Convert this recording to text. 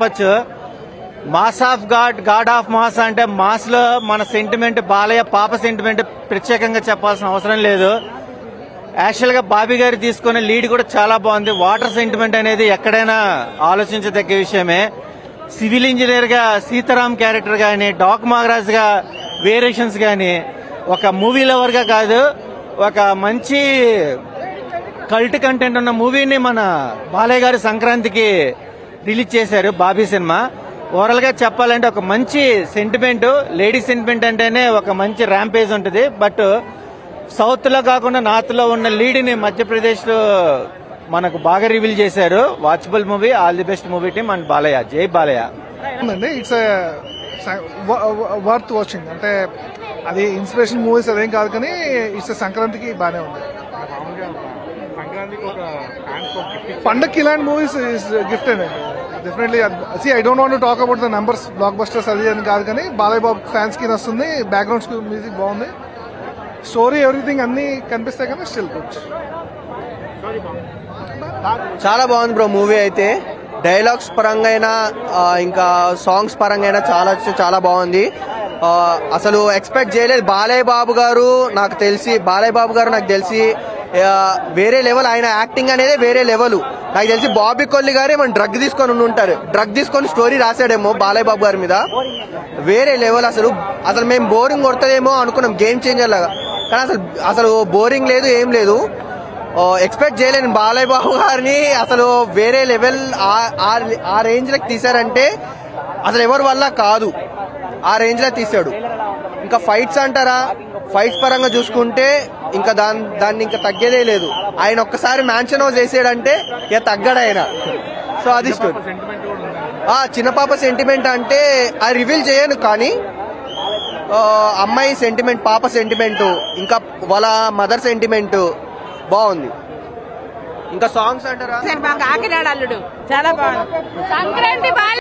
చెప్పచ్చు. Mass of God of mass అంటే mass లో మన సెంటిమెంట్ బాలయ్య పాప సెంటిమెంట్ ప్రత్యేకంగా చెప్పాల్సిన అవసరం లేదు. యాక్చువల్ గా బాబీ గారు తీసుకునే లీడ్ కూడా చాలా బాగుంది. వాటర్ సెంటిమెంట్ అనేది ఎక్కడైనా ఆలోచించదగ్గ విషయమే. సివిల్ ఇంజనీర్ గా సీతారాం క్యారెక్టర్ గాని, డాక్ మాగరాజ్ గా వేరియేషన్స్ గాని, ఒక మూవీ లవర్ గా కాదు, ఒక మంచి కల్ట్ కంటెంట్ ఉన్న మూవీని మన బాలయ్య గారు సంక్రాంతికి రిలీజ్ చేశారు. బాబీ సినిమా ఓవరాల్ గా చెప్పాలంటే ఒక మంచి సెంటిమెంట్. లేడీ సెంటిమెంట్ అంటేనే ఒక మంచి ర్యాంపేజ్ ఉంటుంది. బట్ సౌత్ లో కాకుండా నార్త్ లో ఉన్న లీడ్ ని మధ్యప్రదేశ్ లో మనకు బాగా రివీల్ చేశారు. Watchable movie. All the best movie team and Balayya. జై బాలయ్య. It's worth watching. అంటే అది ఇన్స్పిరేషన్ మూవీస్ అదేం కాదు, కానీ ఇట్స్ సంక్రాంతికి బాగానే ఉంది. పండక్కి ఇలాంటి మూవీస్ గిఫ్ట్ అండి definitely. I don't want to talk about the numbers, black busters అది అని కాదు, కానీ బాలయ్య బాబు ఫ్యాన్స్ కి వస్తుంది. బ్యాక్గ్రౌండ్ మ్యూజిక్ బాగుంది, స్టోరీ ఎవ్రీథింగ్ అన్ని కనిపిస్తాయి, కానీ స్టిల్ గుడ్. చాలా బాగుంది బ్రో మూవీ అయితే. డైలాగ్స్ పరంగా అయినా ఇంకా సాంగ్స్ పరంగా అయినా చాలా బాగుంది. అసలు ఎక్స్పెక్ట్ చేయలేదు. బాలయ్య బాబు గారు నాకు తెలిసి వేరే లెవెల్. ఆయన యాక్టింగ్ అనేది వేరే లెవెల్. నాకు తెలిసి బాబీ కొల్లి గారే మన డ్రగ్ తీసుకొని ఉంటారు. డ్రగ్ తీసుకొని స్టోరీ రాశాడేమో బాలయ్య బాబు గారి మీద. వేరే లెవెల్. అసలు మేము బోరింగ్ కొడతాదేమో అనుకున్నాం, గేమ్ చేంజర్ లాగా, కానీ అసలు బోరింగ్ లేదు, ఏం లేదు. ఎక్స్పెక్ట్ చేయలేను బాలయ్య బాబు గారిని. అసలు వేరే లెవెల్. ఆ రేంజ్ లకు తీశారంటే అసలు ఎవరి వల్ల కాదు, ఆ రేంజ్ లో తీశాడు. ఇంకా ఫైట్స్ అంటారా, ఫైట్స్ పరంగా చూసుకుంటే ఇంకా దాన్ని ఇంకా తగ్గేదే లేదు. ఆయన ఒక్కసారి మ్యాన్షన్ హౌస్ చేసాడంటే ఇక తగ్గడు ఆయన. సో అది చిన్న పాప సెంటిమెంట్ అంటే అది రివీల్ చేయను, కానీ అమ్మాయి సెంటిమెంట్, పాప సెంటిమెంట్, ఇంకా వాళ్ళ మదర్ సెంటిమెంట్ బాగుంది. ఇంకా సాంగ్స్ అంటారా, కాకినాడ అల్లుడు చాలా బాగుంది. సంక్రాంతి